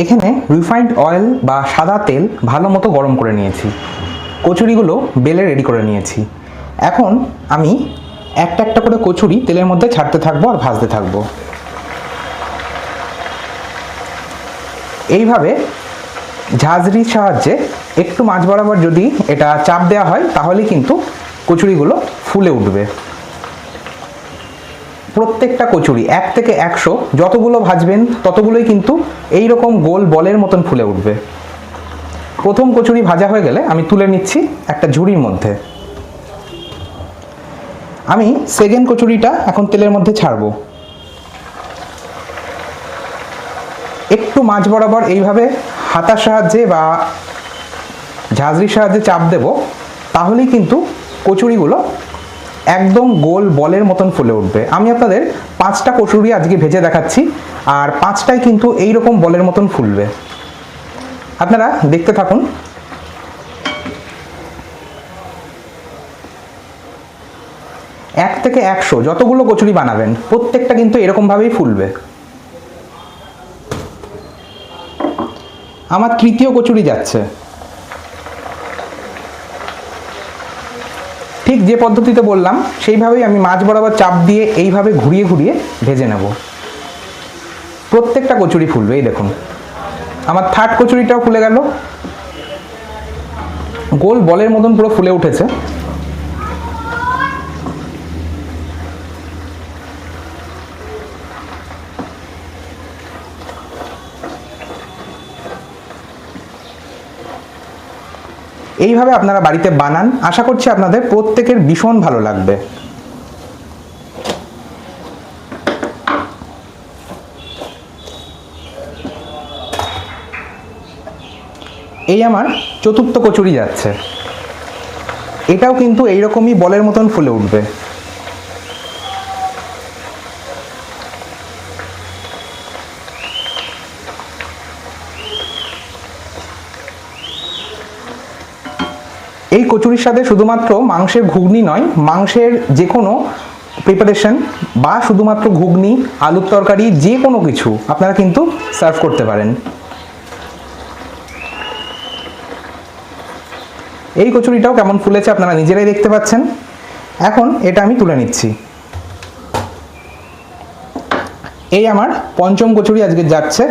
এখানে refined oil বা সাদা তেল ভালো মতো গরম করে নিয়েছি। কচুরিগুলো বেলে রেডি করে নিয়েছি। এখন আমি একটা একটা করে কচুরি তেলের মধ্যে ছাড়তে থাকবো আর ভাজতে থাকবো। এইভাবে ঝাঁঝরির সাহায্যে একটু মাঝ বরাবর যদি এটা চাপ দেওয়া হয় তাহলে কিন্তু কচুরিগুলো ফুলে উঠবে। প্রত্যেকটা কচুরি 1 থেকে 100 যতগুলো ভাজবেন ততগুলোই কিন্তু এই রকম গোল বলের মতন ফুলে উঠবে। প্রথম কচুরি ভাজা হয়ে গেলে আমি তুলে নিচ্ছি একটা ঝুড়ির মধ্যে। আমি সেকেন্ড কচুরিটা এখন তেলের মধ্যে ছাড়বো। একটু মাঝ বরাবর এইভাবে হাতার সাহায্যে বা ঝাঁঝরির সাহায্যে চাপ দেব, তাহলেই কিন্তু কচুরিগুলো একদম গোল বলের মতন ফুলে উঠবে। আমি আপনাদের 5টা কচুরি আজকে ভেজে দেখাচ্ছি, আর 5টাই কিন্তু এই রকম বলের মতন ফুলবে। আপনারা দেখতে থাকুন। এক থেকে 100 যতগুলো কচুরি বানাবেন প্রত্যেকটা কিন্তু এরকমভাবেই ফুলবে। আমার তৃতীয় কচুরি যাচ্ছে। ঠিক যে পদ্ধতিতে বললাম সেইভাবেই আমি মাঝ বরাবর চাপ দিয়ে এইভাবে ঘুরিয়ে ঘুরিয়ে ভেজে নেব। প্রত্যেকটা কচুরি ফুলবে। এই দেখুন, আমার থার্ড কচুরিটাও ফুলে গেল, গোল বলের মতন পুরো ফুলে উঠেছে। এইভাবে আপনারা বাড়িতে বানান, আশা করছি আপনাদের প্রত্যেকের ভীষণ ভালো লাগবে। এই আমার চতুর্থ কচুরি যাচ্ছে। এটাও কিন্তু এইরকমই বলের মতন ফুলে উঠবে। এই কচুরির সাথে শুধুমাত্র মাংসের ঘুগনি নয়, মাংসের যে কোনো প্রিপারেশন বা শুধুমাত্র ঘুগনি, আলুর তরকারি, যে কোনো কিছু আপনারা কিন্তু সার্ভ করতে পারেন। এই কচুরিটাও কেমন ফুলেছে আপনারা নিজেরাই দেখতে পাচ্ছেন। এখন এটা আমি তুলে নিচ্ছি। এই আমার পঞ্চম কচুরি আজকে যাচ্ছে।